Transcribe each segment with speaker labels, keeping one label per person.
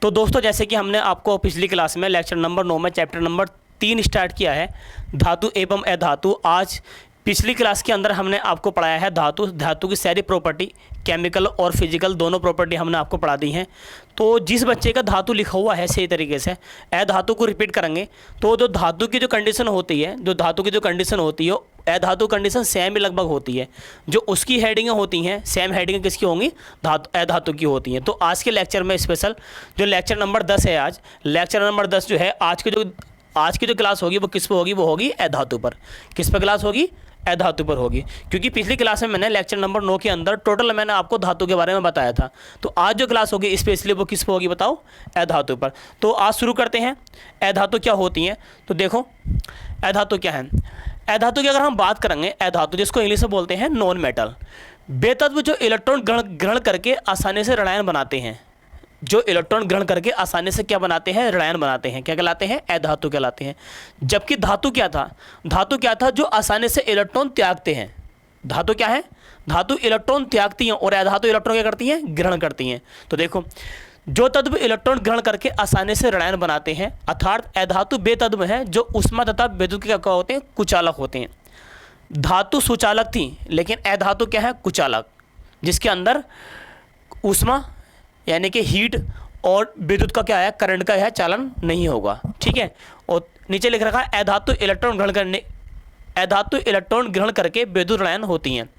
Speaker 1: तो दोस्तों जैसे कि हमने आपको पिछली क्लास में लेक्चर नंबर 9 में चैप्टर नंबर 3 स्टार्ट किया है, धातु एवं अधातु। आज पिछली क्लास के अंदर हमने आपको पढ़ाया है धातु की सारी प्रॉपर्टी, केमिकल और फिजिकल दोनों प्रॉपर्टी हमने आपको पढ़ा दी हैं। तो जिस बच्चे का धातु लिखा हुआ है सही तरीके से अधातु को रिपीट करेंगे तो जो धातु की जो कंडीशन होती है, अधातु कंडीशन सेम ही लगभग होती है। जो उसकी हेडिंगें होती हैं सेम हेडिंगें किसकी होंगी, अधातु की होती हैं। तो आज के लेक्चर में स्पेशल जो लेक्चर नंबर 10 है, आज लेक्चर नंबर 10 जो है आज की जो क्लास होगी वो किस पर होगी, वो होगी अधातु पर। किस पर क्लास होगी, अधातु पर होगी। क्योंकि पिछली क्लास में मैंने लेक्चर नंबर 9 के अंदर टोटल मैंने आपको धातु के बारे में बताया था। तो आज जो क्लास होगी स्पेशली वो किस पर होगी बताओ, अधातु पर। तो आज शुरू करते हैं। अधातु क्या होती हैं, तो देखो अधातु क्या है। अधातु की अगर हम बात करेंगे, अधातु जिसको इंग्लिश में बोलते हैं नॉन मेटल, बेतत्व जो इलेक्ट्रॉन ग्रहण करके आसानी से ऋणायन बनाते हैं। जो इलेक्ट्रॉन ग्रहण करके आसानी से क्या बनाते हैं, ऋणायन बनाते हैं, क्या कहलाते हैं, अधातु कहलाते हैं। जबकि धातु क्या था, जो आसानी से इलेक्ट्रॉन त्यागते हैं। धातु क्या है, धातु इलेक्ट्रॉन त्यागती हैं और अधातु इलेक्ट्रॉन क्या करती हैं, ग्रहण करती हैं। तो देखो जो तत्व इलेक्ट्रॉन ग्रहण करके आसानी से ऋणायन बनाते हैं अर्थात अधातु बेतत्व है, जो उष्मा तथा विद्युत के क्या होते हैं, कुचालक होते हैं। धातु सुचालक थी लेकिन अधातु क्या है, कुचालक, जिसके अंदर उष्मा यानी कि हीट और विद्युत का क्या है, करंट का है चालन नहीं होगा। ठीक है। और नीचे लिख रखा है अधातु इलेक्ट्रॉन ग्रहण करके विद्युत ऋणायन होती हैं।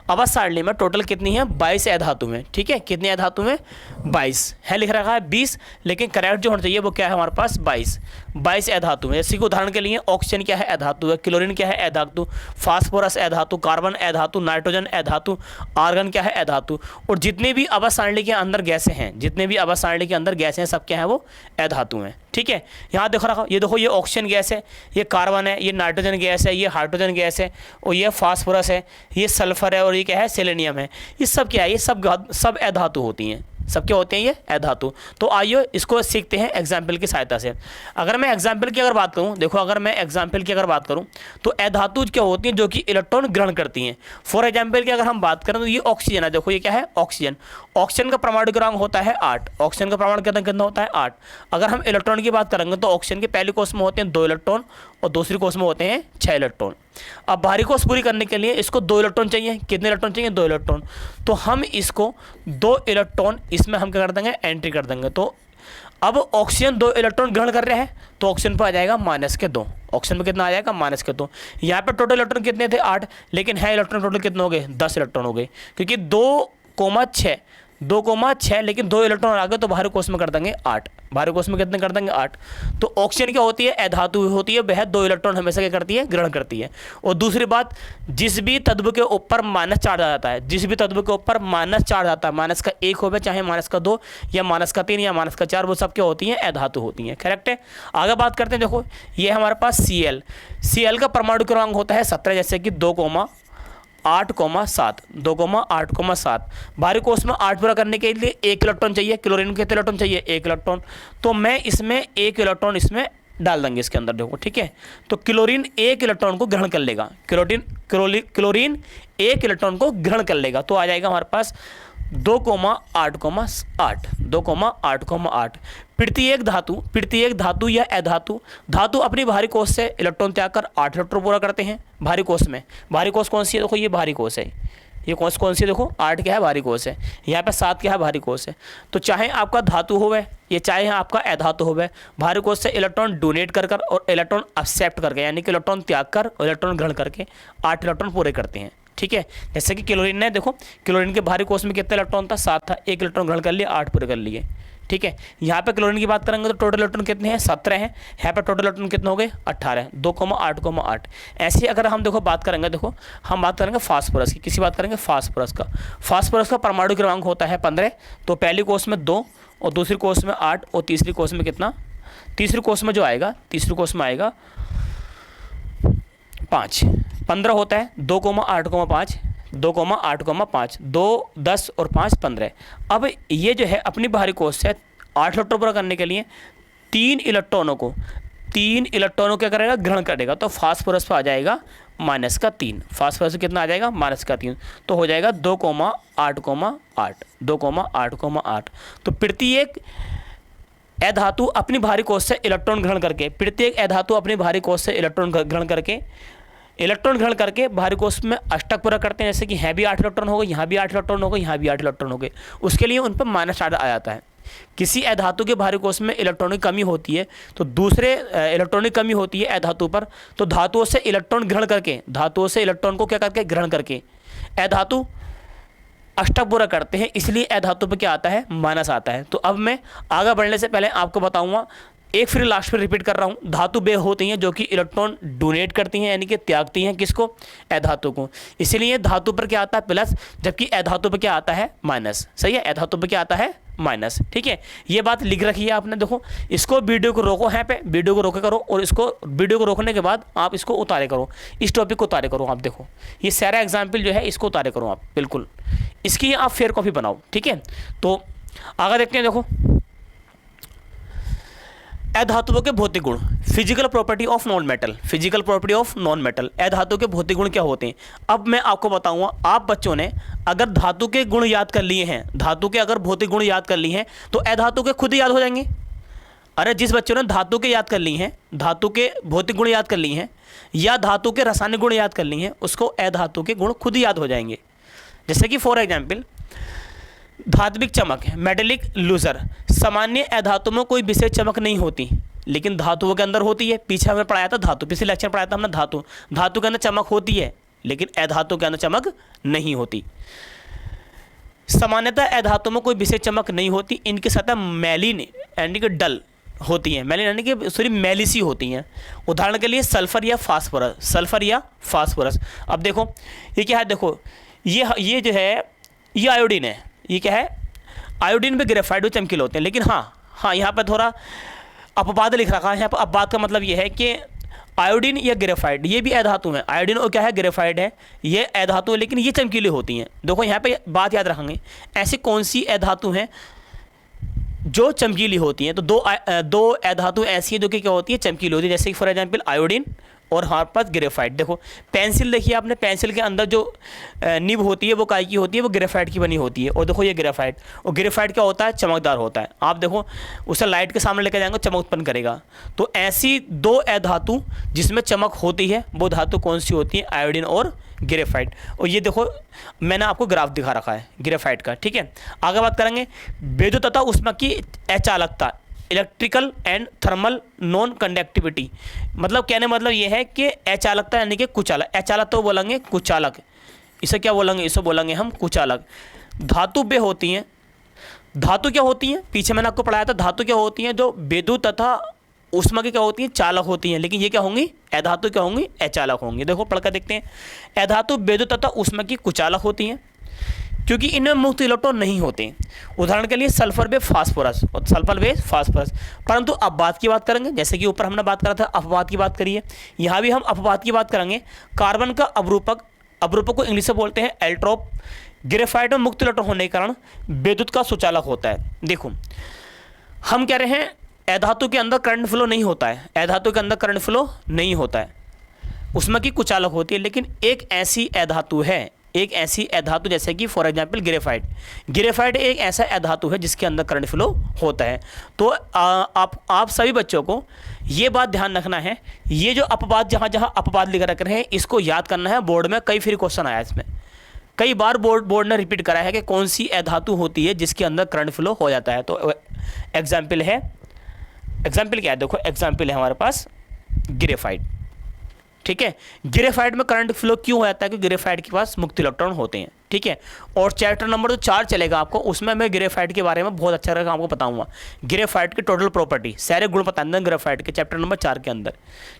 Speaker 1: अवस्था सारणी में टोटल कितनी है, 22 अधातु में। ठीक है, कितनी अधातु में, 22 है। लिख रखा है 20 लेकिन करेक्ट जो होना चाहिए वो क्या है हमारे पास, 22 अधातु है। इसी को उदाहरण के लिए ऑक्सीजन क्या है, अधातु है। क्लोरीन क्या है, अधातु। फास्फोरस अधातु, कार्बन अधातु, नाइट्रोजन अधातु, आर्गन क्या है, अधातु। और जितने भी अवस्था सारणी के अंदर गैसें हैं, सब क्या है, वो अधातु हैं। ठीक है। यहाँ देखो रखा, ये देखो, ये ऑक्सीजन गैस है, ये कार्बन है, ये नाइट्रोजन गैस है, ये हाइड्रोजन गैस है, और ये फास्फोरस है, ये सल्फर है, और ये क्या है, सेलेनियम है। ये सब क्या है, ये सब अधातु होती हैं। सब क्या होते हैं, ये अधातु। तो आइए इसको सीखते हैं एग्जाम्पल की सहायता से। अगर मैं एग्जाम्पल की अगर बात करूं, देखो अगर मैं एग्जाम्पल की अगर बात करूं तो अधातु क्या होती हैं, जो कि इलेक्ट्रॉन ग्रहण करती हैं। फॉर एग्जाम्पल की अगर हम बात करें तो ये ऑक्सीजन है। देखो ये क्या है, ऑक्सीजन। ऑक्सीजन का परमाणु क्रमांक होता है 8। ऑक्सीजन का परमाणु कितना होता है, 8। अगर हम इलेक्ट्रॉन की बात करेंगे तो ऑक्सीजन के पहली कोष में होते हैं 2 इलेक्ट्रॉन और दूसरी कोष में होते हैं 6 इलेक्ट्रॉन। अब बाहरी कोष पूरी करने के लिए इसको 2 इलेक्ट्रॉन चाहिए। कितने इलेक्ट्रॉन चाहिए, 2 इलेक्ट्रॉन। तो हम इसको 2 इलेक्ट्रॉन इसमें हम क्या कर देंगे, एंट्री कर देंगे। तो अब ऑक्सीजन 2 इलेक्ट्रॉन ग्रहण कर रहे हैं तो ऑक्सीजन पर आ जाएगा -2। ऑक्सीजन पर कितना आ जाएगा, -2। यहाँ पे टोटल इलेक्ट्रॉन कितने थे, 8, लेकिन है इलेक्ट्रॉन टोटल कितने हो गए, 10 इलेक्ट्रॉन हो गए। क्योंकि 2,6 लेकिन 2 इलेक्ट्रॉन आ गए तो बाहरी कोष में कर देंगे 8। बाहरी कोष में कितने कर देंगे, 8। तो ऑक्सीजन क्या होती है, अधातु होती है, वह 2 इलेक्ट्रॉन हमेशा क्या करती है, ग्रहण करती है। और दूसरी बात, जिस भी तत्व के ऊपर माइनस चार्ज आ जाता है, माइनस का 1 हो, चाहे माइनस का 2 या माइनस का 3 या माइनस का 4, वो सब क्या होती हैं, अधातु होती हैं। करेक्ट है। आगे बात करते हैं। देखो ये हमारे पास Cl का परमाणु क्रमांक होता है 17, जैसे कि 2,8,7 2,8,7। बाहरी कोष में 8 पूरा करने के लिए 1 इलेक्ट्रॉन चाहिए। क्लोरीन के कितने इलेक्ट्रॉन चाहिए, 1 इलेक्ट्रॉन। तो मैं इसमें 1 इलेक्ट्रॉन इसमें डाल देंगे इसके अंदर। देखो ठीक है। तो क्लोरीन 1 इलेक्ट्रॉन को ग्रहण कर लेगा। क्लोरीन 1 इलेक्ट्रॉन को ग्रहण कर लेगा। तो आ जाएगा हमारे पास 2,8,8 प्रत्येक धातु या अधातु अपनी बाहरी कोष से इलेक्ट्रॉन त्याग कर 8 इलेक्ट्रॉन पूरा करते हैं बाहरी कोष में। बाहरी कोष कौन सी है, देखो ये बाहरी कोष है। ये कौन सी है, देखो 8 क्या है, बाहरी कोष है। यहाँ पे 7 क्या है, बाहरी कोष है। तो चाहे आपका धातु होवे ये चाहे आपका अधातु होवे, बाहरी कोष से इलेक्ट्रॉन डोनेट कर और इलेक्ट्रॉन एक्सेप्ट करके, यानी कि इलेक्ट्रॉन त्याग कर और इलेक्ट्रॉन ग्रहण करके 8 इलेक्ट्रॉन पूरे करते हैं। ठीक है। जैसे कि क्लोरीन है, देखो क्लोरीन के बाहरी कोष में कितने इलेक्ट्रॉन था, 7 था। 1 इलेक्ट्रॉन ग्रहण कर लिए, 8 पूरे कर लिए। ठीक है। यहाँ पे क्लोरीन की बात करेंगे तो टोटल इलेक्ट्रॉन कितने हैं, 17 हैं। यहाँ पे टोटल इलेक्ट्रॉन कितने हो गए, 18। 2,8,8। ऐसे अगर हम देखो बात करेंगे, देखो हम बात करेंगे फास्फोरस की। किसी बात करेंगे, फास्फोरस का परमाणु क्रमांक होता है 15। तो पहली कोष में 2 और दूसरी कोष में 8 और तीसरी कोष में कितना, तीसरी कोष में 5। 15 होता है। 2,8,5 2, 10 और 5 15। अब ये जो है अपनी बाहरी कोष से 8 इलेक्ट्रॉन पूरा करने के लिए 3 इलेक्ट्रॉनों को क्या करेगा, ग्रहण करेगा। तो फास्फोरस पर आ जाएगा -3। फास्फोरस कितना आ जाएगा, -3। तो हो जाएगा 2,8,8। तो प्रत्येक अधातु अपनी भारी कोश से इलेक्ट्रॉन ग्रहण करके, प्रत्येक अधातु अपनी भारी कोश से इलेक्ट्रॉन ग्रहण करके भारी कोश में अष्टक पूरा करते हैं। जैसे कि यहाँ भी 8 इलेक्ट्रॉन हो गए, यहाँ भी 8 इलेक्ट्रॉन हो गए, यहाँ भी 8 इलेक्ट्रॉन हो गए, उसके लिए उन पर -8 आ जाता है। किसी अधातु के भारी कोश में इलेक्ट्रॉन की कमी होती है तो दूसरे इलेक्ट्रॉन की कमी होती है अधातु पर, तो धातुओं से इलेक्ट्रॉन ग्रहण करके, धातुओं से इलेक्ट्रॉन को क्या करके ग्रहण करके अधातु अष्टक पूरा करते हैं, इसलिए अधातु पर क्या आता है, माइनस आता है। तो अब मैं आगे बढ़ने से पहले आपको बताऊंगा, एक फिर लास्ट में रिपीट कर रहा हूँ, धातु वे होती हैं जो कि इलेक्ट्रॉन डोनेट करती हैं, यानी कि त्यागती हैं, किसको, अधातु को। इसीलिए धातु पर क्या आता है, प्लस, जबकि अधातु पर क्या आता है, माइनस। सही है, अधातु पर क्या आता है, माइनस। ठीक है, ये बात लिख रखी है आपने। देखो, इसको वीडियो को रोको, यहाँ पे वीडियो को रोके करो, और इसको वीडियो को रोकने के बाद आप इसको उतारे करो, इस टॉपिक को उतारे करो। आप देखो, ये सारा एग्जाम्पल जो है इसको उतारे करो आप, बिल्कुल इसकी आप फेयर कॉपी बनाओ। ठीक है, तो आगे देखते हैं। देखो, अधातुओं के भौतिक गुण, physical property of non metal, physical property of non metal, अधातु के भौतिक गुण क्या होते हैं। अब मैं आपको बताऊंगा, आप बच्चों ने अगर धातु के गुण याद कर लिए हैं, धातु के अगर भौतिक गुण याद कर लिए हैं, तो अधातु के खुद ही याद हो जाएंगे। अरे जिस बच्चों ने धातु के याद कर ली हैं, धातु के भौतिक गुण याद कर लिए हैं, या धातु के रासायनिक गुण याद कर लिए हैं, उसको अधातु के गुण खुद ही याद हो जाएंगे। जैसे कि फॉर एग्जाम्पल, धात्विक चमक, मेटेलिक लूजर। सामान्य अधातु में कोई विशेष चमक नहीं होती, लेकिन धातुओं के अंदर होती है। पीछे हमें पढ़ाया था धातु, पिछले लेक्चर पढ़ाया था हमने धातु, धातु के अंदर चमक होती है, लेकिन अधातु के अंदर चमक नहीं होती। सामान्यतः अधातु में कोई विशेष चमक नहीं होती, इनकी सतह मैलिन यानी कि डल होती है, मैलिन यानी कि सॉरी मैलिसी होती हैं। उदाहरण के लिए सल्फर या फास्फोरस, सल्फर या फास्फोरस। अब देखो ये क्या है, देखो ये जो है ये आयोडीन है, ये क्या है, आयोडीन पे ग्रेफाइट चमकीले होते हैं। लेकिन हाँ यहाँ पर थोड़ा अपवाद लिख रखा है। यहाँ पर अपवाद का मतलब ये है कि आयोडीन या ग्रेफाइट ये भी अधातु है। आयोडीन और क्या है, ग्रेफाइट है, ये अधातु है, लेकिन ये चमकीली होती हैं। देखो यहाँ पे बात याद रखेंगे, ऐसी कौन सी अधातु हैं जो चमकीली होती हैं। तो दो अधातु ऐसी है जो कि क्या होती है, चमकीली होती है। जैसे कि फॉर एग्जाम्पल आयोडीन और हमारे पास ग्रेफाइट। देखो पेंसिल देखिए आपने, पेंसिल के अंदर जो निब होती है वो काय की होती है, वो ग्रेफाइट की बनी होती है। और देखो ये ग्रेफाइट, और ग्रेफाइट क्या होता है, चमकदार होता है। आप देखो उसे लाइट के सामने लेकर जाएंगे चमक उत्पन्न करेगा। तो ऐसी दो अधातु जिसमें चमक होती है वो धातु कौन सी होती है, आयोडीन और ग्रेफाइट। और ये देखो मैंने आपको ग्राफ दिखा रखा है ग्रेफाइट का। ठीक है, आगे बात करेंगे विद्युत तथा ऊष्मा की अचालकता, electrical and thermal non conductivity. मतलब कहने मतलब ये है कि अचालकता यानी कि कुचालक, अचालक तो बोलेंगे कुचालक, इसे क्या बोलेंगे, इसे बोलेंगे हम कुचालक। धातु वे होती हैं, धातु क्या होती हैं, पीछे मैंने आपको पढ़ाया था, धातु क्या होती हैं जो विद्युत तथा ऊष्मा की क्या होती हैं, चालक होती हैं। लेकिन ये क्या होंगी, अधातु क्या होंगी, अचालक होंगी। देखो पढ़कर देखते हैं, अधातु विद्युत तथा ऊष्मा की कुचालक होती हैं क्योंकि इनमें मुक्त इलेक्ट्रॉन नहीं होते। उदाहरण के लिए सल्फर वे फास्फोरस, और सल्फर वे फास्फोरस। परंतु अपवाद की बात करेंगे, जैसे कि ऊपर हमने बात करा था अपवाद की बात करिए, यहाँ भी हम अपवाद की बात करेंगे। कार्बन का अवरूपक, अवरूपक को इंग्लिश में बोलते हैं एल्ट्रोप। ग्रेफाइट में मुक्त इलेक्ट्रॉन होने के कारण विद्युत का सुचालक होता है। देखो हम कह रहे हैं अधातु के अंदर करंट फ्लो नहीं होता है, अधातु के अंदर करंट फ्लो नहीं होता है, उसमें की कुचालक होती है। लेकिन एक ऐसी अधातु है, एक ऐसी अधातु जैसे कि फॉर एग्जांपल ग्रेफाइट, ग्रेफाइट एक ऐसा अधातु है जिसके अंदर करंट फ्लो होता है। तो आप सभी बच्चों को ये बात ध्यान रखना है, ये जो अपवाद जहाँ जहाँ अपवाद लिख रख रहे हैं इसको याद करना है। बोर्ड में कई फिर क्वेश्चन आया इसमें, कई बार बोर्ड ने रिपीट करा है कि कौन सी अधातु होती है जिसके अंदर करंट फ्लो हो जाता है। तो एग्जाम्पल है, एग्जाम्पल क्या है, देखो एग्जाम्पल है हमारे पास ग्रेफाइट। ठीक है, ग्रेफाइट में करंट फ्लो क्यों हो जाता है, क्योंकि ग्रेफाइट के पास मुक्त इलेक्ट्रॉन होते हैं। ठीक है, और चैप्टर नंबर जो 4 चलेगा आपको, उसमें मैं ग्रेफाइट के बारे में बहुत अच्छा रहेगा आपको बताऊंगा। ग्रेफाइट की टोटल प्रॉपर्टी, सारे गुण बताएंगे ग्रेफाइट के चैप्टर नंबर 4 के अंदर।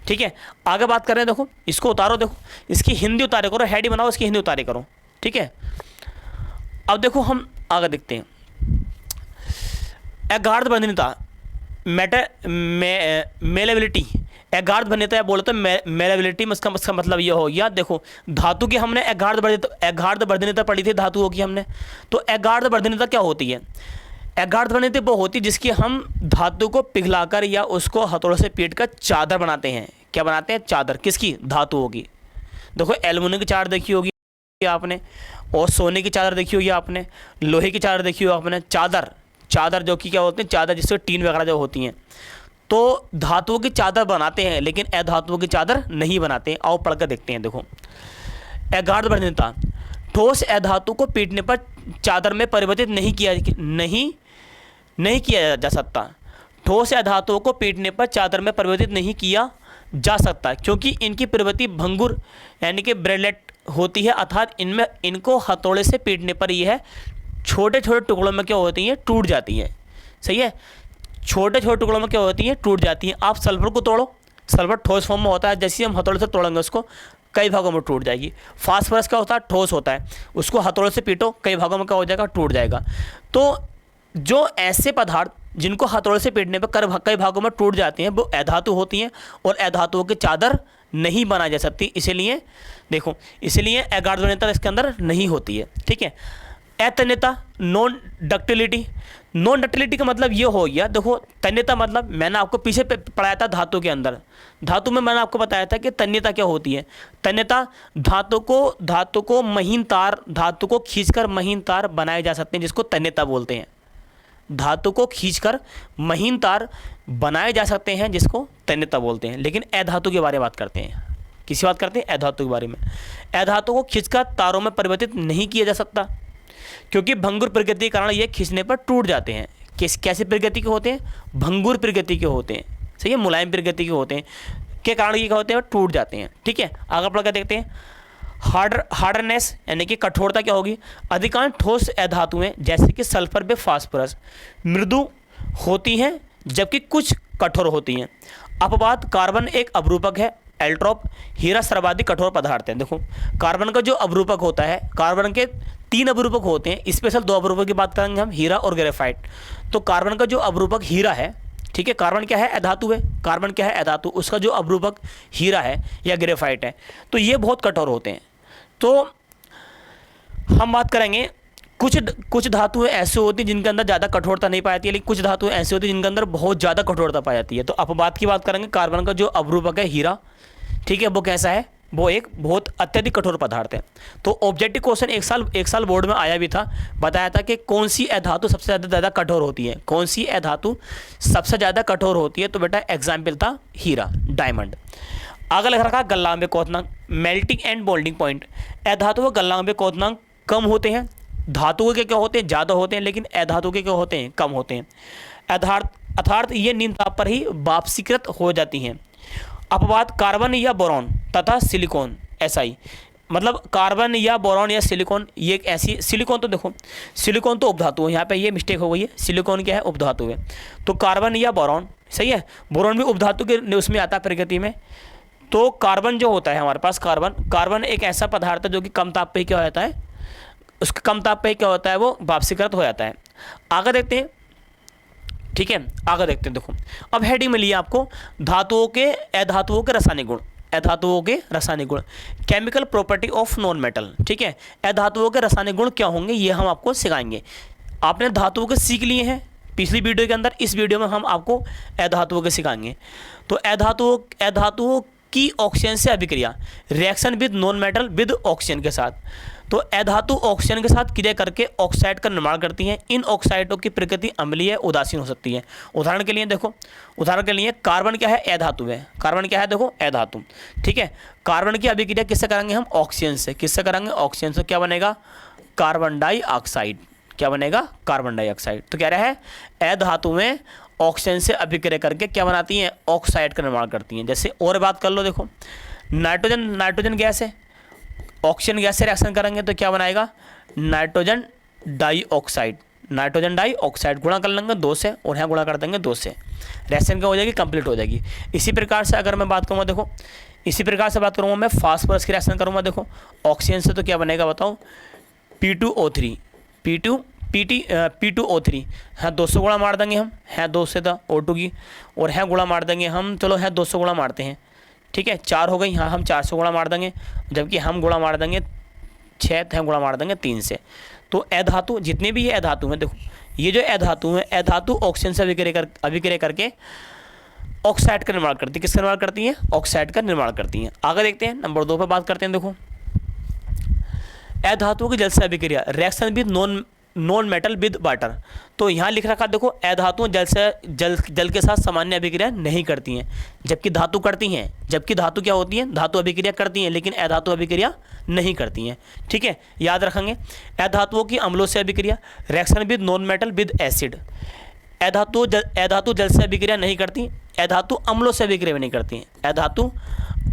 Speaker 1: ठीक है, आगे बात करें, देखो इसको उतारो, देखो इसकी हिंदी उतारे करो, हेड बनाओ इसकी हिंदी उतारे करो। ठीक है, अब देखो हम आगे देखते हैं, अगाध बंधनीयता, मेलेबिलिटी, अगाध बंधनीयता बोले तो मेलेबिलिटी में इसका मतलब ये हो गया। देखो धातु की हमने अगाध बंधनीयता पढ़ी थी धातुओं की हमने, तो अगाध बंधनीयता क्या होती है, अगाध बंधनीयता वो होती है जिसकी हम धातु को पिघलाकर या उसको हथौड़े से पीट कर चादर बनाते हैं। क्या बनाते हैं, चादर, किसकी, धातुओं की। देखो एल्युमिनियम की चादर देखी होगी आपने, और सोने की चादर देखी होगी आपने, लोहे की चादर देखी होगी आपने। चादर चादर जो कि क्या होते हैं, चादर जिससे टीन वगैरह जो होती हैं, तो धातुओं की चादर बनाते हैं लेकिन अधातुओं की चादर नहीं बनाते हैं। आओ पढ़कर देखते हैं। देखो, अगाध बंधनीयता, ठोस अधातु को पीटने पर चादर में परिवर्तित नहीं किया जा सकता। ठोस अधातुओं को पीटने पर चादर में परिवर्तित नहीं किया जा सकता क्योंकि इनकी प्रवृत्ति भंगुर यानी कि ब्रेलेट होती है, अर्थात इनको हथौड़े से पीटने पर यह छोटे छोटे टुकड़ों में क्या होती हैं, टूट जाती हैं। सही है, छोटे छोटे टुकड़ों में क्या होती हैं, टूट जाती हैं। आप सल्फर को तोड़ो, सल्फर ठोस फॉर्म में होता है, जैसे हम हथौड़े से तोड़ेंगे उसको कई भागों में टूट जाएगी। फास्फोरस क्या होता है, ठोस होता है, उसको हथौड़े से पीटो कई भागों में क्या हो जाएगा, टूट जाएगा। तो जो ऐसे पदार्थ जिनको हथौड़े से पीटने पर कई भागों में टूट जाती हैं वो अधातु होती हैं और अधातुओं की चादर नहीं बनाई जा सकती। इसीलिए देखो, इसलिए अगाध बंधनीयता इसके अंदर नहीं होती है। ठीक है। अतन्यता, नॉन डक्टिलिटी। नॉन डक्टिलिटी का मतलब ये हो गया, देखो तन्यता मतलब मैंने आपको पीछे पढ़ाया था धातु के अंदर, धातु में मैंने आपको बताया था कि तन्यता क्या होती है। तन्यता, धातु को महीन तार, धातु को खींचकर महीन तार बनाए जा सकते हैं जिसको तन्यता बोलते हैं। धातु को खींचकर महीन तार बनाए जा सकते हैं जिसको तन्यता बोलते हैं। लेकिन अधातु के बारे में बात करते हैं, किसी बात करते हैं अधातु के बारे में। अधातु को खींचकर तारों में परिवर्तित नहीं किया जा सकता क्योंकि भंगुर प्रकृति के कारण ये खींचने पर टूट जाते हैं। कैसे प्रकृति के होते हैं, भंगुर प्रकृति के होते हैं। सही है, मुलायम प्रकृति के होते हैं, के कारण ये क्या होते हैं, टूट जाते हैं। ठीक है, आगे बढ़कर देखते हैं। हार्डनेस यानी कि कठोरता क्या होगी। अधिकांश ठोस अधातुएं जैसे कि सल्फर व फास्फोरस मृदु होती हैं जबकि कुछ कठोर होती हैं। अपवाद, कार्बन एक अपरूपक है, एल्ट्रोप, हीरा सर्वाधिक कठोर पदार्थ है। देखो, कार्बन का जो अपरूपक होता है, कार्बन के 3 अपरूपक होते हैं, स्पेशल 2 अपरूपक की बात करेंगे हम, हीरा और ग्रेफाइट। तो कार्बन का जो अपरूपक हीरा है, ठीक है, कार्बन क्या है, अधातु है, कार्बन क्या है, अधातु, उसका जो अपरूपक हीरा है या ग्रेफाइट है, तो ये बहुत कठोर होते हैं। तो हम बात करेंगे कुछ धातुएं ऐसे होती हैं जिनके अंदर ज़्यादा कठोरता नहीं पाई जाती है, लेकिन कुछ धातुएं ऐसी होती हैं जिनके अंदर बहुत ज़्यादा कठोरता पाई जाती है। तो अपवाद की बात करेंगे, कार्बन का जो अपरूपक है हीरा, ठीक है, वो कैसा है, वो एक बहुत अत्यधिक कठोर पदार्थ है। तो ऑब्जेक्टिव क्वेश्चन एक साल बोर्ड में आया भी था, बताया था कि कौन सी अधातु सबसे ज़्यादा कठोर होती है, कौन सी अधातु सबसे ज़्यादा कठोर होती है। तो बेटा एग्जाम्पल था हीरा, डायमंड। आगे लग रखा गलनांक क्वथनांक, मेल्टिंग एंड बोल्डिंग पॉइंट। अधातु व गलनांक क्वथनांक कम होते हैं, धातुओं के क्या होते हैं, ज़्यादा होते हैं, लेकिन अधातु के क्या होते हैं, कम होते हैं। अर्थात ये निम्न ताप पर ही वाष्पीकृत हो जाती हैं। अपवाद, कार्बन या बोरॉन तथा सिलिकॉन, SI, मतलब कार्बन या बोरॉन या सिलिकॉन, ये एक ऐसी, सिलिकॉन तो देखो, सिलिकॉन तो उपधातु है, यहाँ पे ये मिस्टेक हो गई है, सिलिकॉन क्या है, उपधातु है। तो कार्बन या बोरॉन, सही है, बोरॉन भी उपधातु के उसमें आता है प्रकृति में। तो कार्बन जो होता है हमारे पास, कार्बन एक ऐसा पदार्थ है जो कि कम ताप पे क्या हो जाता है, उसके कम ताप पे क्या होता है, वो वाष्पीकृत हो जाता है। आगे देखते हैं। ठीक है, आगे देखते हैं। देखो, अब हेडिंग मिली है आपको धातुओं के अधातुओं के रासायनिक गुण, अधातुओं के रासायनिक गुण, chemical property of non metal. ठीक है, अधातुओं के रासायनिक गुण क्या होंगे ये हम आपको सिखाएंगे। आपने धातुओं के सीख लिए हैं पिछली वीडियो के अंदर, इस वीडियो में हम आपको अधातुओं के सिखाएंगे। तो अधातुओं की ऑक्सीजन से अभिक्रिया, reaction with non metal with oxygen के साथ। तो अधातु ऑक्सीजन के साथ क्रिया करके ऑक्साइड का निर्माण करती हैं। इन ऑक्साइडों की प्रकृति अम्लीय उदासीन हो सकती है। उदाहरण के लिए देखो, उदाहरण के लिए कार्बन क्या है, अधातु है, कार्बन क्या है, देखो अधातु। ठीक है, कार्बन की अभिक्रिया किससे करेंगे हम, ऑक्सीजन से। किससे करेंगे, ऑक्सीजन से। क्या बनेगा, कार्बन डाइऑक्साइड। क्या बनेगा, कार्बन डाइऑक्साइड। तो कह रहा है अधातु में ऑक्सीजन से अभिक्रिया करके क्या बनाती हैं, ऑक्साइड का निर्माण करती हैं। जैसे और बात कर लो, देखो नाइट्रोजन गैस है, ऑक्सीजन गैस से रिएक्शन करेंगे तो क्या बनाएगा, नाइट्रोजन डाइऑक्साइड। नाइट्रोजन डाइऑक्साइड गुणा कर लेंगे 2 से और यहाँ गुणा कर देंगे 2 से, रिएक्शन क्या हो जाएगी, कंप्लीट हो जाएगी। इसी प्रकार से अगर मैं बात करूँगा, देखो इसी प्रकार से बात करूँगा मैं फास्फोरस की रिएक्शन करूँगा, देखो ऑक्सीजन से तो क्या बनेगा बताओ, P2O3, P2O3, हाँ 200 गुणा मार देंगे हम, है 2 से था O2 की, और है गुणा मार देंगे हम, चलो है 200 गुणा मारते हैं। ठीक है, 4 हो गई, हाँ हम 400 गुणा मार देंगे, जबकि हम गुणा मार देंगे 6, है गुणा मार देंगे 3 से। तो अधातु जितने भी ये अधातु हैं, देखो ये जो अधातु हैं, अधातु ऑक्सीजन से अभिक्रिया करके ऑक्साइड का निर्माण करती है। किसका निर्माण करती हैं, ऑक्साइड का निर्माण करती हैं। आगे देखते हैं, नंबर 2 पर बात करते हैं। देखो अधातुओं की जल से अभिक्रिया, reaction with non non metal with water. तो यहाँ लिख रखा देखो, अधातुओं जल के साथ सामान्य अभिक्रिया नहीं करती हैं, जबकि धातु करती हैं। जबकि धातु क्या होती है, धातु अभिक्रिया करती हैं लेकिन अधातु अभिक्रिया नहीं करती हैं। ठीक है, याद रखेंगे। अधातुओं की अम्लों से अभिक्रिया, reaction with non metal with acid. अधातु जल से अभिक्रिया नहीं करती, अधातु अम्लों से अभिक्रिया नहीं करती हैं। अधातु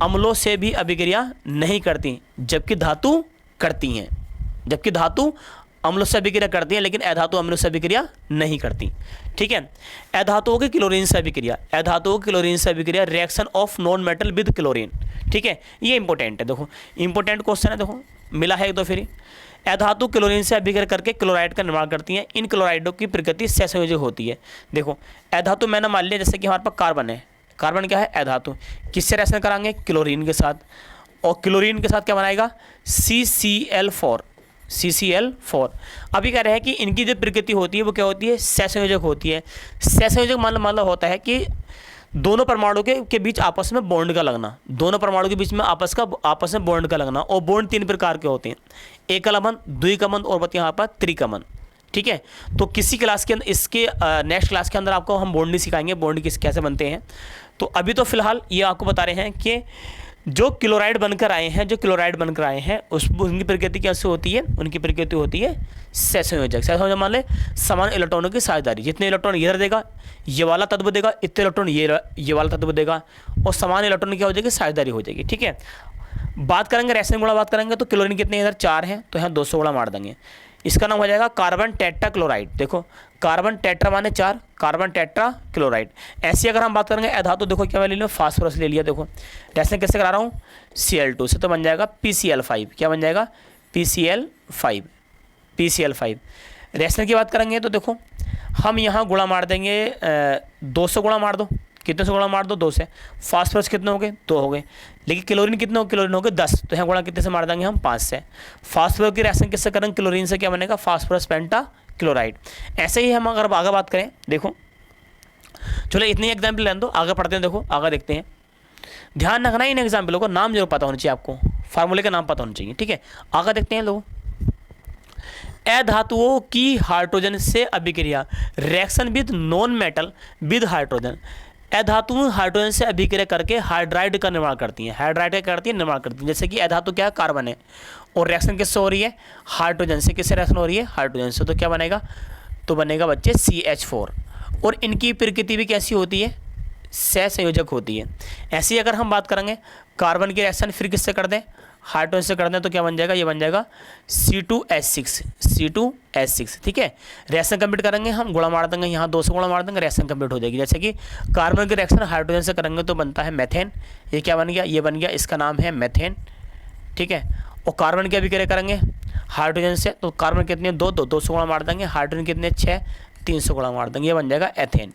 Speaker 1: अम्लों से भी अभिक्रिया नहीं करती, जबकि धातु करती हैं। जबकि धातु अम्लों से अभिक्रिया करती हैं लेकिन अधातु अम्लों से अभिक्रिया नहीं करती। ठीक है, अधातुओं की क्लोरीन से अभिक्रिया, अधातुओं की क्लोरीन से अभिक्रिया, reaction of non metal with chlorine. ठीक है, ये इंपॉर्टेंट है, देखो इंपॉर्टेंट क्वेश्चन है, देखो मिला है एक दो फिर। अधातु क्लोरीन से अभिक्रिया करके क्लोराइड का निर्माण करती हैं, इन क्लोराइडों की प्रकृति सहसंयोजक होती है। देखो अधातु मैंने मान लिया, जैसे कि हमारे पास कार्बन है, कार्बन क्या है, अधातु, किससे रिएक्शन कराएंगे, क्लोरीन के साथ, और क्लोरीन के साथ क्या बनाएगा, CCl4। अभी कह रहे हैं कि इनकी जो प्रकृति होती है वो क्या होती है, सहसंयोजक होती है। सहसंयोजक मतलब होता है कि दोनों परमाणु के बीच आपस में बॉन्ड का लगना, दोनों परमाणु के बीच में आपस में बॉन्ड का लगना। और बॉन्ड 3 प्रकार के होते हैं, एकल बंध, द्विकल बंध और यहाँ पर त्रिकल बंध। ठीक है, तो किसी क्लास के अंदर, इसके नेक्स्ट क्लास के अंदर आपको हम बॉन्ड नहीं सिखाएंगे, बॉन्ड कैसे बनते हैं। तो अभी तो फिलहाल ये आपको बता रहे हैं कि जो क्लोराइड बनकर आए हैं उनकी प्रकृति कैसे होती है, उनकी प्रकृति होती है सहसंयोजक। सहसंयोजक मान ले समान इलेक्ट्रॉनों की साझेदारी, जितने इलेक्ट्रॉन इधर देगा ये वाला तत्व देगा, इतने इलेक्ट्रॉन ये वाला तत्व देगा, और समान इलेक्ट्रॉन क्या हो जाएगी, साझेदारी हो जाएगी। ठीक है, बात करेंगे रिएक्शन गुणा, बात करेंगे तो क्लोरीन कितने इधर 4 हैं, तो यहाँ 200 गुणा मार देंगे। इसका नाम हो जाएगा कार्बन टेट्रा क्लोराइड। देखो कार्बन टेट्रा माने 4, कार्बन टेट्रा क्लोराइड। ऐसी अगर हम बात करेंगे अधातु, देखो क्या ले लिया, फास्फोरस ले लिया। देखो रिएक्शन कैसे करा रहा हूँ, Cl2 से, तो बन जाएगा PCl5। क्या बन जाएगा, PCl5। रिएक्शन की बात करेंगे तो देखो हम यहाँ गुणा मार देंगे, 200 गुणा मार दो, कितने से गुणा मार दो, 2 से। फास्फोरस कितने हो गए, 2 हो गए, लेकिन क्लोरीन कितने हो, क्लोरीन हो गए 10, तो यहाँ गुणा कितने से मार देंगे हम, 5 से। फास्फोरस की रिएक्शन किससे करेंगे, क्लोरीन से, क्या बनेगा, फास्फोरस पेंटा क्लोराइड। ऐसे ही हम अगर आगे बात करें, देखो चलो इतनी एग्जाम्पल लेने दो, आगे पढ़ते हैं। देखो आगे देखते हैं, ध्यान रखना इन एग्जाम्पलों को, नाम जरूर पता होना चाहिए आपको, फार्मूले का नाम पता होना चाहिए। ठीक है, आगे देखते हैं लोग। अधातुओं की हाइड्रोजन से अभिक्रिया, reaction with non metal with hydrogen. अधातु हाइड्रोजन से अभिक्रिया करके हाइड्राइड का निर्माण करती हैं, हाइड्राइड का करती है, निर्माण करती हैं। जैसे कि अधातु क्या है, कार्बन है, और रिएक्शन किससे हो रही है, हाइड्रोजन से। किससे रिएक्शन हो रही है, हाइड्रोजन से, तो क्या बनेगा, तो बनेगा बच्चे CH4। और इनकी प्रकृति भी कैसी होती है, सहसंयोजक होती है। ऐसी अगर हम बात करेंगे कार्बन की रिएक्शन फिर किससे कर दें, हाइड्रोजन से कर दें, तो क्या बन जाएगा, ये बन जाएगा C2H6। ठीक है, रिएक्शन कंप्लीट करेंगे हम, गुणा मार देंगे, यहाँ 200 गुणा मार देंगे, रिएक्शन कंप्लीट हो जाएगी। जैसे कि कार्बन की रिएक्शन हाइड्रोजन से करेंगे तो बनता है मेथेन। ये क्या बन गया, ये बन गया, इसका नाम है मेथेन। ठीक है, और कार्बन की अभिक्रिया करेंगे हाइड्रोजन से, तो कार्बन कितने, 200 गुणा मार देंगे, हाइड्रोजन कितने 6, 300 गुणा मार देंगे, ये बन जाएगा एथेन।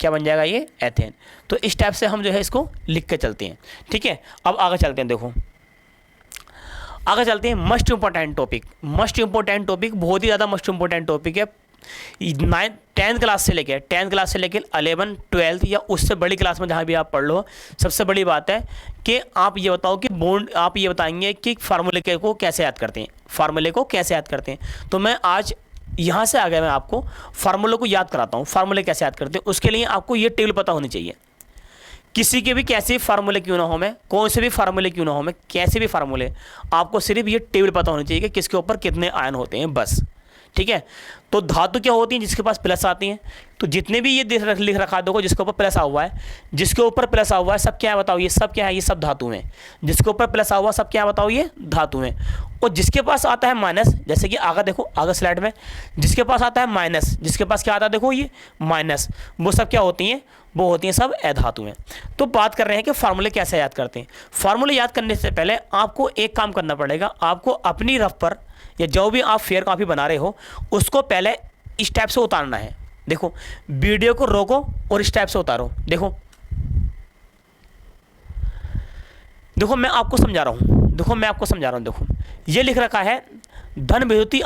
Speaker 1: क्या बन जाएगा, ये एथेन। तो इस टाइप से हम जो है इसको लिख के चलते हैं। ठीक है, अब आगे चलते हैं। देखो आगे चलते हैं, मोस्ट इंपॉर्टेंट टॉपिक, बहुत ही ज़्यादा मोस्ट इंपॉर्टेंट टॉपिक है। 10th क्लास से लेकर 11, 12 या उससे बड़ी क्लास में जहाँ भी आप पढ़ लो, सबसे बड़ी बात है कि आप ये बताओ कि बॉन्ड, आप ये बताएंगे कि फार्मूले को कैसे याद करते हैं, तो मैं आज यहाँ से आगे मैं आपको फार्मूले को याद कराता हूँ। फार्मूले कैसे याद करते हैं, उसके लिए आपको ये टेबल पता होनी चाहिए। किसी के भी कैसे फार्मूले क्यों ना हो, मैं कौन से भी फार्मूले क्यों ना हो, मैं कैसे भी फार्मूले, आपको सिर्फ ये टेबल पता होनी चाहिए कि किसके ऊपर कितने आयन होते हैं, बस। ठीक है, तो धातु क्या होती है, जिसके पास प्लस आती हैं, तो जितने भी ये लिख रखा देखो, जिसके ऊपर प्लस आ हुआ है, सब क्या है बताओ, ये सब क्या है, ये सब धातु हैं। जिसके ऊपर प्लस आ हुआ सब क्या है बताओ, ये धातु हैं। और जिसके पास आता है माइनस, जैसे कि आगे देखो, आगे स्लाइड में, जिसके पास आता है माइनस, जिसके पास क्या आता है देखो, ये माइनस, वो सब क्या होती हैं, वो होती हैं सब अधातु हैं। तो बात कर रहे हैं कि फार्मूले कैसे याद करते हैं। फार्मूले याद करने से पहले आपको एक काम करना पड़ेगा, आपको अपनी रफ पर या जो भी आप फेयर कॉपी बना रहे हो उसको पहले इस टाइप से उतारना है। देखो वीडियो को रोको और इस टाइप से उतारो। देखो मैं आपको समझा रहा हूँ, देखो ये लिख रखा है धन विद्युतीय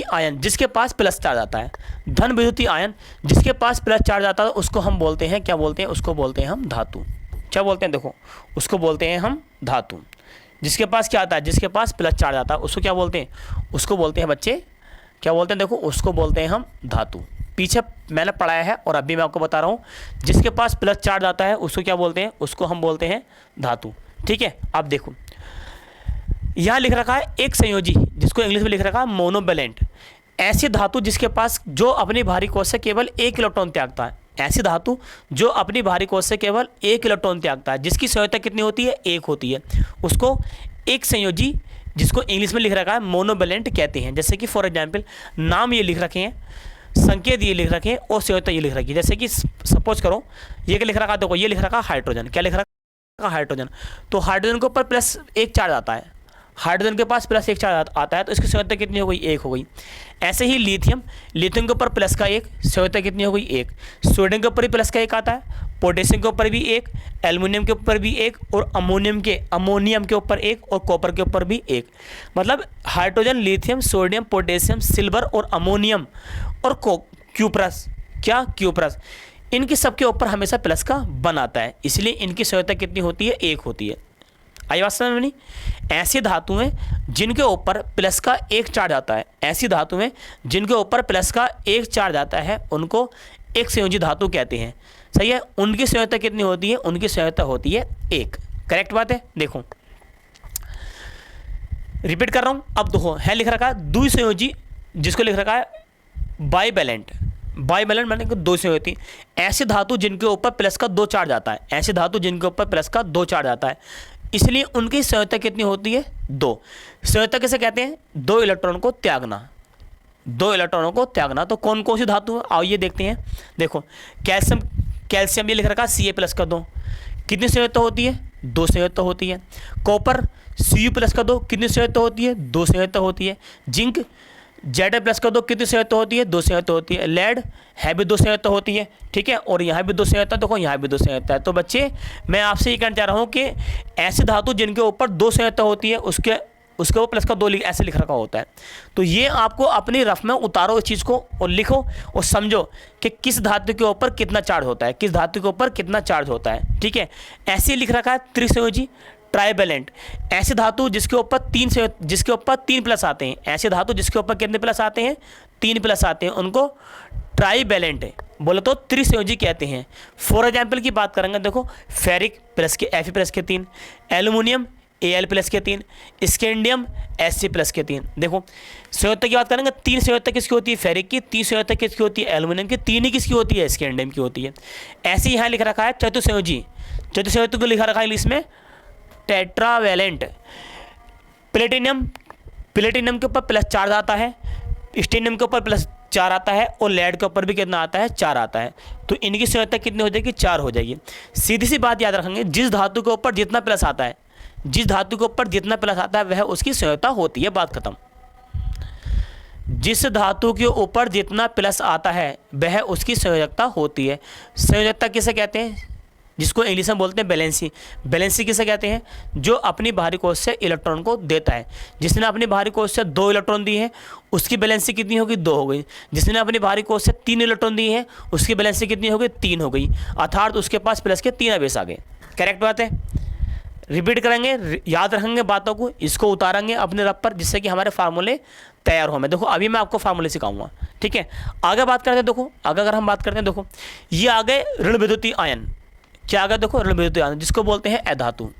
Speaker 1: आयन जिसके पास प्लस चार्ज आता है। धन विद्युतीय आयन जिसके पास प्लस चार्ज आता है उसको हम बोलते हैं, क्या बोलते हैं, उसको बोलते हैं हम धातु। क्या बोलते हैं, देखो उसको बोलते हैं हम धातु। जिसके पास क्या आता है, जिसके पास प्लस चार्ज आता है उसको क्या बोलते हैं, उसको बोलते हैं बच्चे क्या बोलते हैं, देखो उसको बोलते हैं हम धातु। पीछे मैंने पढ़ाया है और अभी मैं आपको बता रहा हूँ, जिसके पास प्लस चार्ज आता है उसको क्या बोलते हैं, उसको हम बोलते हैं धातु। ठीक है, अब देखो यहाँ लिख रखा है एक संयोजी, जिसको इंग्लिश में लिख रखा है मोनोवैलेंट। ऐसी धातु जिसके पास जो अपनी भारी कोश से केवल 1 इलेक्ट्रॉन त्यागता है, ऐसी धातु जो अपनी भारी कोश से केवल 1 इलेक्ट्रॉन त्यागता है, जिसकी संयोजकता कितनी होती है, 1 होती है, उसको एक संयोजी, जिसको इंग्लिश में लिख रखा है मोनोवैलेंट कहते हैं। जैसे कि फॉर एग्जाम्पल नाम ये लिख रखे हैं, संकेत ये लिख रखे हैं और संयोजकता ये लिख रखी है। जैसे कि सपोज करो ये क्या लिख रखा है, देखो ये लिख रखा है हाइड्रोजन, क्या लिख रखा है, हाइड्रोजन। तो हाइड्रोजन के ऊपर प्लस 1 चार्ज आता है, हाइड्रोजन के पास प्लस 1 चार्ज आता है, तो इसकी संयोजकता कितनी हो गई, 1 हो गई। ऐसे ही लिथियम, लिथियम के ऊपर प्लस का 1, संयोजकता कितनी हो गई, 1। सोडियम के ऊपर भी प्लस का 1 आता है, पोटेशियम के ऊपर भी 1, एल्युमिनियम के ऊपर भी 1 और अमोनियम के ऊपर 1 और कॉपर के ऊपर भी 1। मतलब hydrogen, lithium, sodium, potassium, silver और अमोनियम और क्यूप्रस, क्या क्यूप्रस, इनकी सबके ऊपर हमेशा प्लस का 1 आता है, इसलिए इनकी संयोजकता कितनी होती है, 1 होती है। आई बात समझ में नहीं? ऐसी धातुएं जिनके ऊपर प्लस का 1 चार्ज आता है, ऐसी धातुएं जिनके ऊपर प्लस का 1 चार्ज आता है उनको एक संयोजी धातु कहते हैं। सही है, उनकी संयोजकता कितनी होती है, उनकी संयोजकता होती है 1। करेक्ट बात है। देखो रिपीट कर रहा हूं, अब देखो है लिख रखा है द्विसंयोजी, जिसको लिख रखा है बाइवैलेंट। बाइवैलेंट माने कि 2 संयोजी, ऐसी धातु जिनके ऊपर प्लस का 2 चार्ज आता है, ऐसी धातु जिनके ऊपर प्लस का 2 चार्ज आता है, इसलिए उनकी संयोजकता कितनी होती है, 2। संयोजकता किसे कहते हैं, 2 इलेक्ट्रॉन को त्यागना, 2 इलेक्ट्रॉनों को त्यागना। तो कौन कौन सी धातु है, आओ ये देखते हैं। देखो कैल्शियम, कैल्शियम ये लिख रखा है Ca+ का 2, कितनी संयोजकता होती है, 2 संयोजकता होती है। कॉपर Cu+ का 2, कितनी संयोजकता होती है, 2 संयोजकता होती है। जिंक Za+ का 2, कितनी संयोजकता होती है, 2 संयोजकता होती है। लेड है भी 2 संयोजकता होती है। ठीक है, और यहाँ भी 2 संयोजकता, देखो यहाँ भी 2 संयोजकता है। तो बच्चे मैं आपसे ये कहना चाह रहा हूँ कि ऐसी धातु जिनके ऊपर 2 संयोजकता होती है उसके ऊपर प्लस का 2 ऐसे लिख रखा होता है। तो ये आपको अपनी रफ में उतारो इस चीज़ को और लिखो और समझो कि किस धातु के ऊपर कितना चार्ज होता है, किस धातु के ऊपर कितना चार्ज होता है। ठीक है, ऐसे लिख रखा है त्रिसंयोजी ट्राइवैलेंट, ऐसी धातु जिसके ऊपर 3 प्लस आते हैं, ऐसी धातु जिसके ऊपर कितने प्लस आते हैं, 3 प्लस आते हैं, उनको ट्राइवैलेंट है, बोले तो त्रिसंयोजी कहते हैं। फॉर एग्जाम्पल की बात करेंगे, देखो फेरिक Fe+ के 3, एल्युमिनियम Al+ के 3, स्कैंडियम Sc+ के 3। देखो संयोजकता की बात करेंगे, 3 संयोजकता किसकी होती है, फेरिक की, 3 संयोजकता किसकी होती है, एल्युमिनियम की, 3 ही किसकी होती है, स्कैंडियम की होती है। ऐसे यहाँ लिख रखा है चतुसंयोजी, चतुसंयोजकता को लिखा रखा है इंग्लिश में टेट्रावैलेंट। प्लेटिनम के ऊपर प्लस 4 आता है, स्टेनियम के ऊपर प्लस 4 आता है और लेड के ऊपर भी कितना आता है, 4 आता है। तो इनकी संयोजकता कितनी हो जाएगी, 4 हो जाएगी। सीधी सी बात याद रखेंगे, जिस धातु के ऊपर जितना प्लस आता है, जिस धातु के ऊपर जितना प्लस आता है वह उसकी संयोजकता होती है, बात खत्म। जिस धातु के ऊपर जितना प्लस आता है वह उसकी संयोजकता होती है। संयोजकता किसे कहते हैं, जिसको इंग्लिश में बोलते हैं बैलेंसी। बैलेंसी किसे कहते हैं, जो अपनी बाहरी कोश से इलेक्ट्रॉन को देता है। जिसने अपनी बाहरी कोश से 2 इलेक्ट्रॉन दिए हैं उसकी बैलेंसी कितनी होगी, 2 हो गई। जिसने अपनी बाहरी कोश से 3 इलेक्ट्रॉन दिए हैं उसकी बैलेंसी कितनी हो गई, 3 हो गई, अर्थात उसके पास प्लस के 3 आवेश आ गए। करेक्ट बात है। रिपीट करेंगे, याद रखेंगे बातों को, इसको उतारेंगे अपने रफ पर, जिससे कि हमारे फार्मूले तैयार हो। मैं देखो अभी मैं आपको फार्मूले सिखाऊंगा। ठीक है, आगे बात करते हैं। देखो अगर हम बात करते हैं, देखो ये आ गए ऋण विद्युतीय आयन। क्या आ गया, देखो ऋण विद्युतीय आयन, जिसको बोलते हैं अधातु।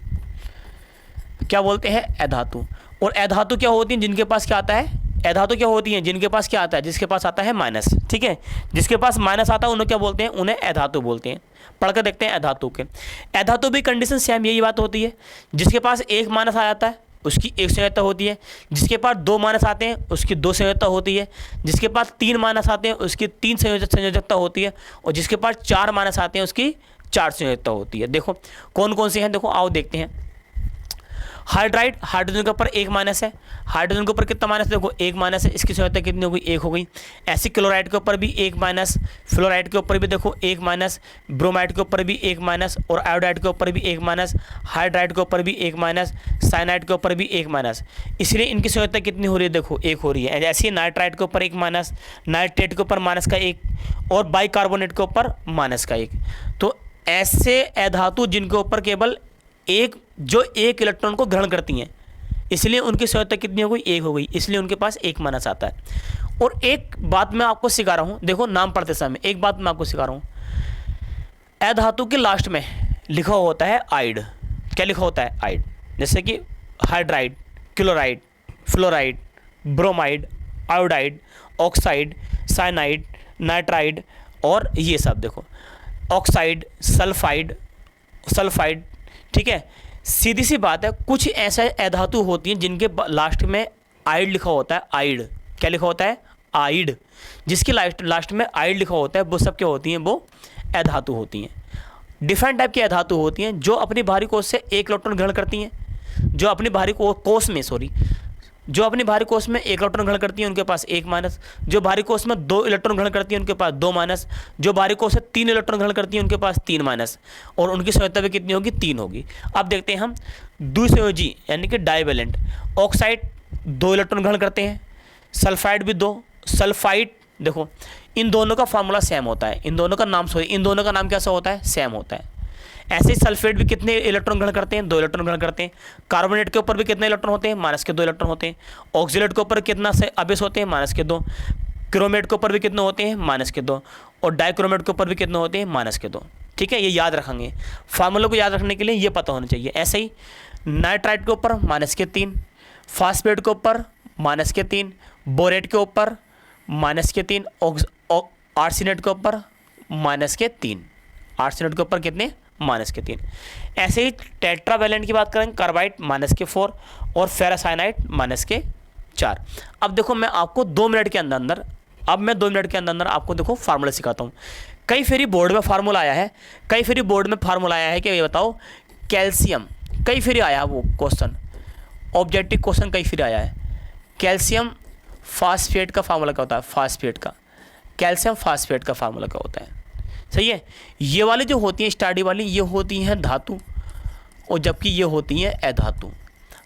Speaker 1: क्या बोलते हैं, अधातु। और अधातु क्या होती है, जिनके पास क्या आता है, अधातु क्या होती है, जिनके पास क्या आता है, जिसके पास आता है माइनस। ठीक है, जिसके पास माइनस आता है उन्हें क्या बोलते हैं, उन्हें अधातु बोलते हैं। पढ़कर देखते हैं अधातु के। अधातु भी कंडीशन सेम यही बात होती है, जिसके पास 1 माइनस आ जाता है उसकी 1 संयोजकता होती है, जिसके पास 2 माइनस आते हैं उसकी 2 संयोजकता होती है, जिसके पास 3 माइनस आते हैं उसकी 3 संयोजकता होती है, और जिसके पास 4 माइनस आते हैं उसकी 4 संयोजकता होती है। देखो कौन कौन से हैं, देखो आओ देखते हैं। हाइड्राइड, हाइड्रोजन के ऊपर 1 माइनस है, हाइड्रोजन के ऊपर कितना माइनस, देखो 1 माइनस है, इसकी संयोजकता कितनी हो गई, 1 हो गई। ऐसे क्लोराइड के ऊपर भी 1 माइनस, फ्लोराइड के ऊपर भी देखो 1 माइनस, ब्रोमाइड के ऊपर भी 1 माइनस, और आयोडाइड के ऊपर भी 1 माइनस, हाइड्राइड के ऊपर भी 1 माइनस, साइनाइड के ऊपर भी 1 माइनस। इसलिए इनकी संयोजकता कितनी हो रही है, देखो 1 हो रही है। ऐसे ही नाइट्राइड के ऊपर 1 माइनस, नाइट्रेट के ऊपर माइनस का 1, और बाइकार्बोनेट के ऊपर माइनस का 1। तो ऐसे अधातु जिनके ऊपर केवल जो एक इलेक्ट्रॉन को ग्रहण करती हैं, इसलिए उनकी संयोजकता कितनी हो गई, 1 हो गई, इसलिए उनके पास 1 माइनस आता है। और एक बात मैं आपको सिखा रहा हूँ, देखो नाम पढ़ते समय एक बात मैं आपको सिखा रहा हूँ, ए धातु के लास्ट में लिखा होता है आइड। क्या लिखा होता है? आइड। जैसे कि hydride, chloride, fluoride, bromide, iodide, oxide, cyanide, nitride और ये सब देखो ऑक्साइड, सल्फाइड। ठीक है, सीधी सी बात है, कुछ ऐसे अधातु होती हैं जिनके लास्ट में आइड लिखा होता है। आइड, क्या लिखा होता है? आइड। जिसके लास्ट में आइड लिखा होता है वो सब क्या होती हैं? वो अधातु होती हैं। डिफरेंट टाइप की अधातु होती हैं जो अपनी बाहरी कोश से एक इलेक्ट्रॉन ग्रहण करती हैं, जो अपनी बाहरी कोश में जो अपनी बाहरी कोश में एक इलेक्ट्रॉन ग्रहण करती है उनके पास एक माइनस, जो बाहरी कोश में 2 इलेक्ट्रॉन ग्रहण करती है उनके पास 2 माइनस, जो बाहरी कोश से 3 इलेक्ट्रॉन ग्रहण करती है उनके पास 3 माइनस, और उनकी संयोजकता भी कितनी होगी? 3 होगी। अब देखते हैं हम द्विसंयोजी यानी कि डाइवेलेंट। ऑक्साइड 2 इलेक्ट्रॉन ग्रहण करते हैं, सल्फाइड भी 2, सल्फाइड देखो इन दोनों का फार्मूला सेम होता है, इन दोनों का नाम कैसा होता है? सेम होता है। ऐसे ही सल्फेट भी कितने इलेक्ट्रॉन ग्रहण करते हैं? 2 इलेक्ट्रॉन ग्रहण करते हैं। कार्बोनेट के ऊपर भी कितने इलेक्ट्रॉन होते हैं? -2 इलेक्ट्रॉन होते हैं। ऑक्सीलेट के ऊपर कितना से अबेस होते हैं? -2। क्रोमेट के ऊपर भी कितने होते हैं? -2। और डाइक्रोमेट के ऊपर भी कितने होते हैं? -2। ठीक है, ये याद रखेंगे। फार्मूले को याद रखने के लिए ये पता होना चाहिए। ऐसे ही नाइट्राइट के ऊपर -3, फास्फेट के ऊपर -3, बोरेट के ऊपर -3, आर्सेनेट के ऊपर -3, आर्सेनेट के ऊपर कितने? -3। ऐसे ही टेट्रावैलेंट की बात करें, कार्बाइड -4 और फेरासाइनाइड -4। अब देखो मैं आपको 2 मिनट के अंदर आपको देखो फार्मूला सिखाता हूँ। कई फेरी बोर्ड में फार्मूला आया है, कि ये बताओ कैल्शियम, कई फेरी आया वो क्वेश्चन, ऑब्जेक्टिव क्वेश्चन कई फेरी आया है। कैल्शियम फास्फेट का फार्मूला क्या होता है? कैल्शियम फास्फेट का फार्मूला क्या होता है? सही है। ये वाली जो होती हैं स्टार्टिंग वाली, ये होती हैं धातु, और जबकि ये होती हैं अधातु।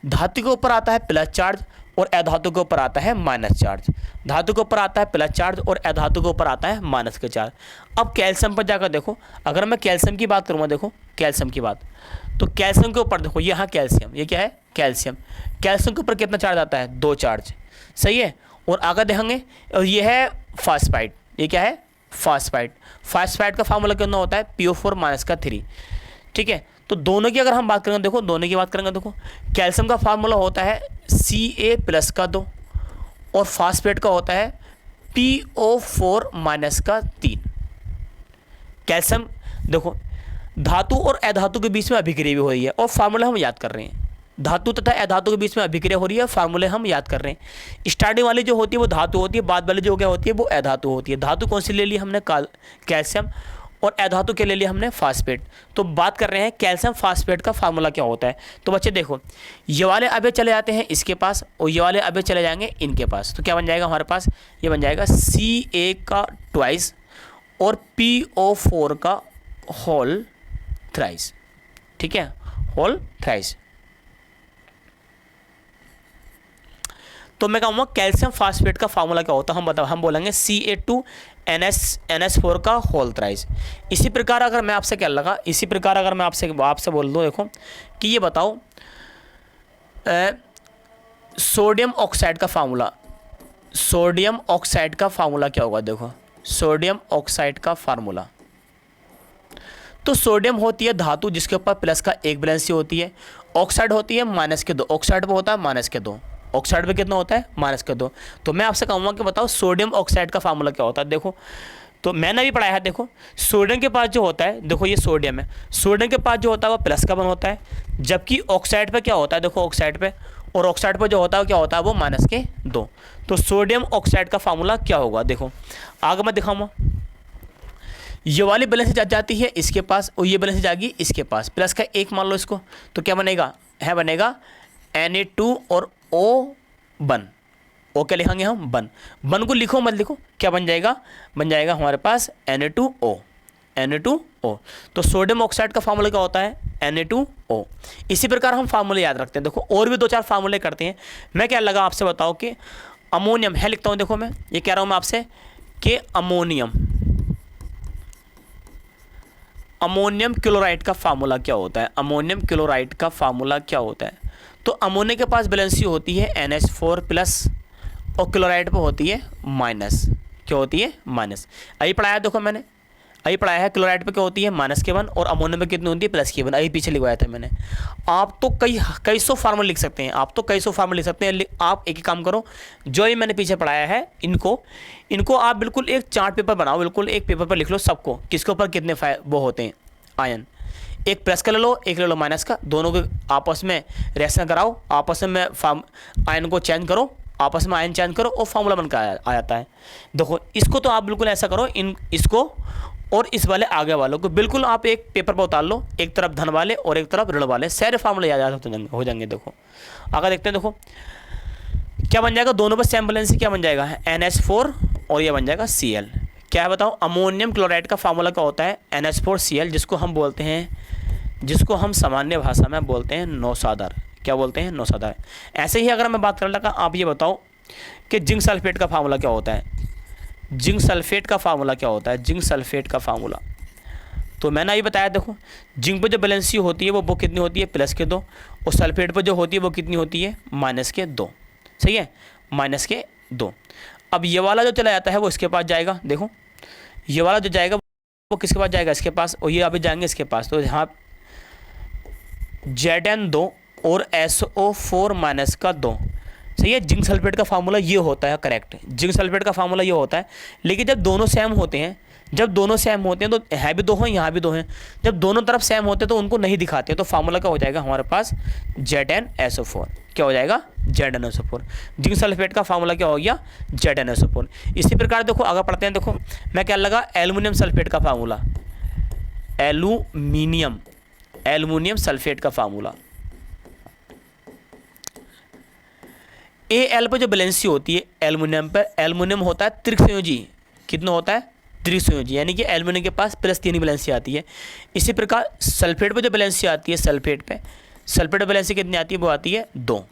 Speaker 1: धातु के ऊपर आता है प्लस चार्ज और अधातु के ऊपर आता है माइनस चार्ज। धातु के ऊपर आता है प्लस चार्ज और अधातु के ऊपर आता है माइनस के चार्ज। अब कैल्शियम पर जाकर देखो, अगर मैं कैल्शियम की बात करूँगा, देखो कैल्शियम की बात, तो कैल्शियम के ऊपर देखो यहाँ कैल्शियम, ये क्या है? कैल्शियम के ऊपर कितना चार्ज आता है? 2 चार्ज। सही है। और आगे देखेंगे, और ये है फास्फाइड, ये क्या है? फास्फाइड का फार्मूला कितना होता है? PO4 -3। ठीक है, तो दोनों की अगर हम बात करेंगे, देखो कैल्शियम का फार्मूला होता है Ca+2 और फास्फेट का होता है PO4 -3। कैल्शियम देखो धातु और अधातु के बीच में अभिक्रिया भी हो रही है, और फार्मूला हम याद कर रहे हैं। धातु तथा अधातु के बीच में अभिक्रिया हो रही है, फार्मूले हम याद कर रहे हैं। स्टार्टिंग वाली जो होती है वो धातु होती है, बाद वाली जो क्या होती है वो अधातु होती है। धातु कौन सी ले ली हमने? कैल्शियम, और अधातु के ले लिया हमने फास्फेट। तो बात कर रहे हैं कैल्शियम फास्फेट का फार्मूला क्या होता है। तो बच्चे देखो, ये वाले अवयव चले जाते हैं इसके पास, और ये वाले अवयव चले जाएंगे इनके पास। तो क्या बन जाएगा हमारे पास? ये बन जाएगा Ca का ट्वाइस और PO4 का होल थ्राइस। ठीक है, होल थ्राइस। तो मैं कहूँगा कैल्शियम फास्फेट का फार्मूला क्या होता है? हम बोलेंगे Ca2NH4 का होल थ्राइस। इसी प्रकार अगर मैं आपसे बोल दूँ, देखो कि ये बताओ सोडियम ऑक्साइड का फार्मूला क्या होगा? देखो सोडियम ऑक्साइड का फार्मूला, तो सोडियम होती है धातु जिसके ऊपर प्लस का 1 वैलेंसी होती है, ऑक्साइड होती है -2, ऑक्साइड पर होता है -2, ऑक्साइड पे कितना होता है? -2। तो मैं आपसे कहूँगा कि बताओ सोडियम ऑक्साइड का फार्मूला क्या होता है? देखो, तो मैंने भी पढ़ाया है। देखो सोडियम के पास जो होता है, देखो ये सोडियम है, सोडियम के पास जो होता है वो प्लस का 1 होता है, जबकि ऑक्साइड पे क्या होता है? देखो ऑक्साइड पे जो होता है क्या होता है? वो -2। तो सोडियम ऑक्साइड का फार्मूला क्या होगा? देखो आगे मैं दिखाऊँगा, ये वाली बैलेंस जाती है इसके पास, और ये बैलेंस जाएगी इसके पास, प्लस का 1 मान लो इसको, तो क्या बनेगा? बनेगा Na2 और O बन। ओ क्या लिखेंगे हम? बन को लिखो मत लिखो, क्या बन जाएगा? बन जाएगा हमारे पास Na2O। तो सोडियम ऑक्साइड का फार्मूला क्या होता है? Na2O। इसी प्रकार हम फार्मूले याद रखते हैं। देखो और भी 2-4 फार्मूले करते हैं। मैं क्या लगा आपसे बताओ कि अमोनियम है, लिखता हूँ। देखो मैं ये कह रहा हूँ मैं आपसे कि अमोनियम क्लोराइड का फार्मूला क्या होता है? अमोनियम क्लोराइड का फार्मूला क्या होता है? तो अमोनिया के पास बैलेंसी होती है NH4+ और क्लोराइड पे होती है माइनस। क्या होती है? माइनस। अभी पढ़ाया देखो मैंने, अभी पढ़ाया है क्लोराइड पे क्या होती है -1 और अमोनियम पे कितनी होती है +1। अभी पीछे लिखवाया था मैंने। आप तो कई सौ फार्मूले लिख सकते हैं, आप तो कई सौ फार्मूले लिख सकते हैं। आप एक ही काम करो, जो ही मैंने पीछे पढ़ाया है इनको आप बिल्कुल एक चार्ट पेपर बनाओ, बिल्कुल एक पेपर पर लिख लो सबको, किसके ऊपर कितने वो होते हैं आयन। एक प्लस का ले लो, एक ले लो माइनस का, दोनों के आपस में रिएक्शन कराओ, आपस में आयन को चेंज करो, आपस में आयन चेंज करो और फार्मूला बनकर आ जाता है। देखो इसको तो आप बिल्कुल ऐसा करो, इसको और इस वाले आगे वालों को बिल्कुल आप एक पेपर पर उतार लो, एक तरफ धन वाले और एक तरफ ऋण वाले, सारे फार्मूले याद हो जाएंगे। देखो आगे देखते हैं, देखो क्या बन जाएगा, दोनों पर सेम बैलेंस क्या बन जाएगा NH4 और ये बन जाएगा Cl। क्या है बताओ, अमोनियम क्लोराइड का फार्मूला क्या होता है NH4Cl, जिसको हम बोलते हैं, जिसको हम सामान्य भाषा में बोलते हैं नौसादार। क्या बोलते हैं? नौसादार। ऐसे ही अगर मैं बात करने लगा, आप ये बताओ कि जिंक सल्फेट का फार्मूला क्या होता है, जिंक सल्फेट का फार्मूला क्या होता है, जिंक सल्फेट का फार्मूला तो मैंने अभी बताया। देखो जिंक पर जो बैलेंसी होती है वो कितनी होती है +2 और सल्फेट पर जो होती है वो कितनी होती है -2। सही है, -2। अब ये वाला जो चला जाता है वो इसके पास जाएगा। देखो ये वाला जो जाएगा वो किसके पास जाएगा, इसके पास, और ये अभी जाएंगे इसके पास। तो यहाँ Zn2 और SO4 का 2। सही है, जिंक सल्फेट का फार्मूला ये होता है, करेक्ट। जिंक सल्फेट का फार्मूला ये होता है, लेकिन जब दोनों सेम होते हैं, जब दोनों सेम होते हैं तो है भी 2 हैं, यहाँ भी 2 हैं। जब दोनों तरफ सेम होते हैं तो उनको नहीं दिखाते, तो फार्मूला क्या हो जाएगा हमारे पास ZnSO4। क्या हो जाएगा? ZnSO4। जिंक सल्फेट का फार्मूला क्या हो गया? ZnSO4। इसी प्रकार देखो आगे पढ़ते हैं। देखो मैं क्या लगा, एल्युमिनियम सल्फेट का फार्मूला, एल्युमिनियम सल्फेट का फार्मूला Al पर जो बैलेंसी होती है एल्युमिनियम पर, एल्युमिनियम होता है त्रिसंयोजी। कितना होता है? त्रिसंयोजी, यानी कि एल्युमिनियम के पास +3 बैलेंसी आती है। इसी प्रकार सल्फेट पर जो बैलेंसी आती है, सल्फेट बैलेंसी कितनी आती है? वो आती है 2।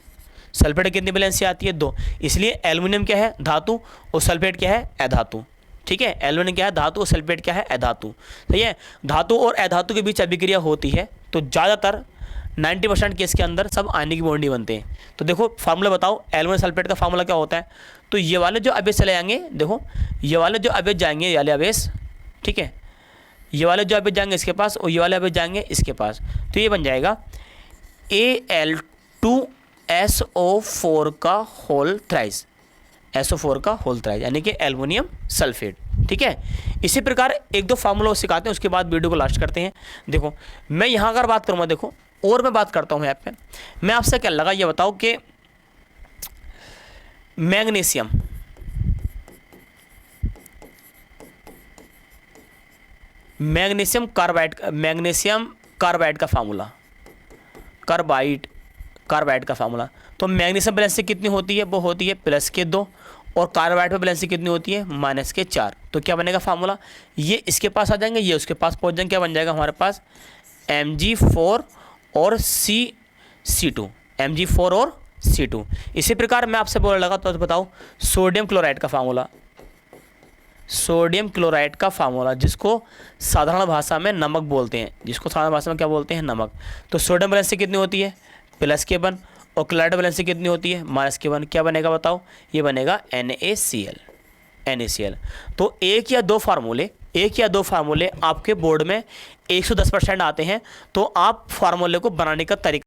Speaker 1: सल्फेट की कितनी बैलेंसी आती है? 2। इसलिए एल्युमिनियम क्या है? धातु, और सल्फेट क्या है? अधातु। ठीक है, एल्युमिनियम क्या है? धातु, और सल्फेट क्या है? अधातु। सही है, धातु और अधातु के बीच अभिक्रिया होती है तो ज़्यादातर 90% केस के अंदर सब आयनिक बॉन्ड ही बनते हैं। तो देखो फार्मूला बताओ, एल्युमिनियम सल्फेट का फार्मूला क्या होता है? तो ये वाले जो अवेश चले जाएंगे, देखो ये वाले जो अवेश जाएंगे, ये वाले अवेश, ठीक है, ये वाले जो अवेश जाएंगे इसके पास और ये वाले अवेश जाएंगे इसके पास, तो ये बन जाएगा Al2SO4 का होल थ्राइस, SO4 का होल थ्राइस, यानी कि एल्युमिनियम सल्फेट। ठीक है, इसी प्रकार एक दो फार्मूला सिखाते हैं, उसके बाद वीडियो को लास्ट करते हैं। देखो मैं यहाँ अगर बात करूँगा, देखो और मैं बात करता हूँ यहाँ पे, मैं आपसे क्या लगा ये बताओ कि मैग्नीशियम कार्बाइड का फार्मूला, कार्बाइड का फार्मूला, तो मैग्नीशियम बैलेंसी कितनी होती है? वो होती है +2 और कार्बाइड पे बैलेंसी कितनी होती है? -4। तो क्या बनेगा फार्मूला? ये इसके पास आ जाएंगे, ये उसके पास पहुंच जाएंगे, क्या बन जाएगा हमारे पास? Mg4 और C2, Mg4 और C2। इसी प्रकार मैं आपसे बोलने लगा तो बताओ सोडियम क्लोराइड का फार्मूला, जिसको साधारण भाषा में नमक बोलते हैं, जिसको साधारण भाषा में क्या बोलते हैं? नमक। तो सोडियम बैलेंसी कितनी होती है? +1 और क्लोराइड बैलेंसी कितनी होती है? -1। क्या बनेगा बताओ? ये बनेगा NaCl। तो एक या दो फार्मूले आपके बोर्ड में 110% आते हैं, तो आप फार्मूले को बनाने का तरीका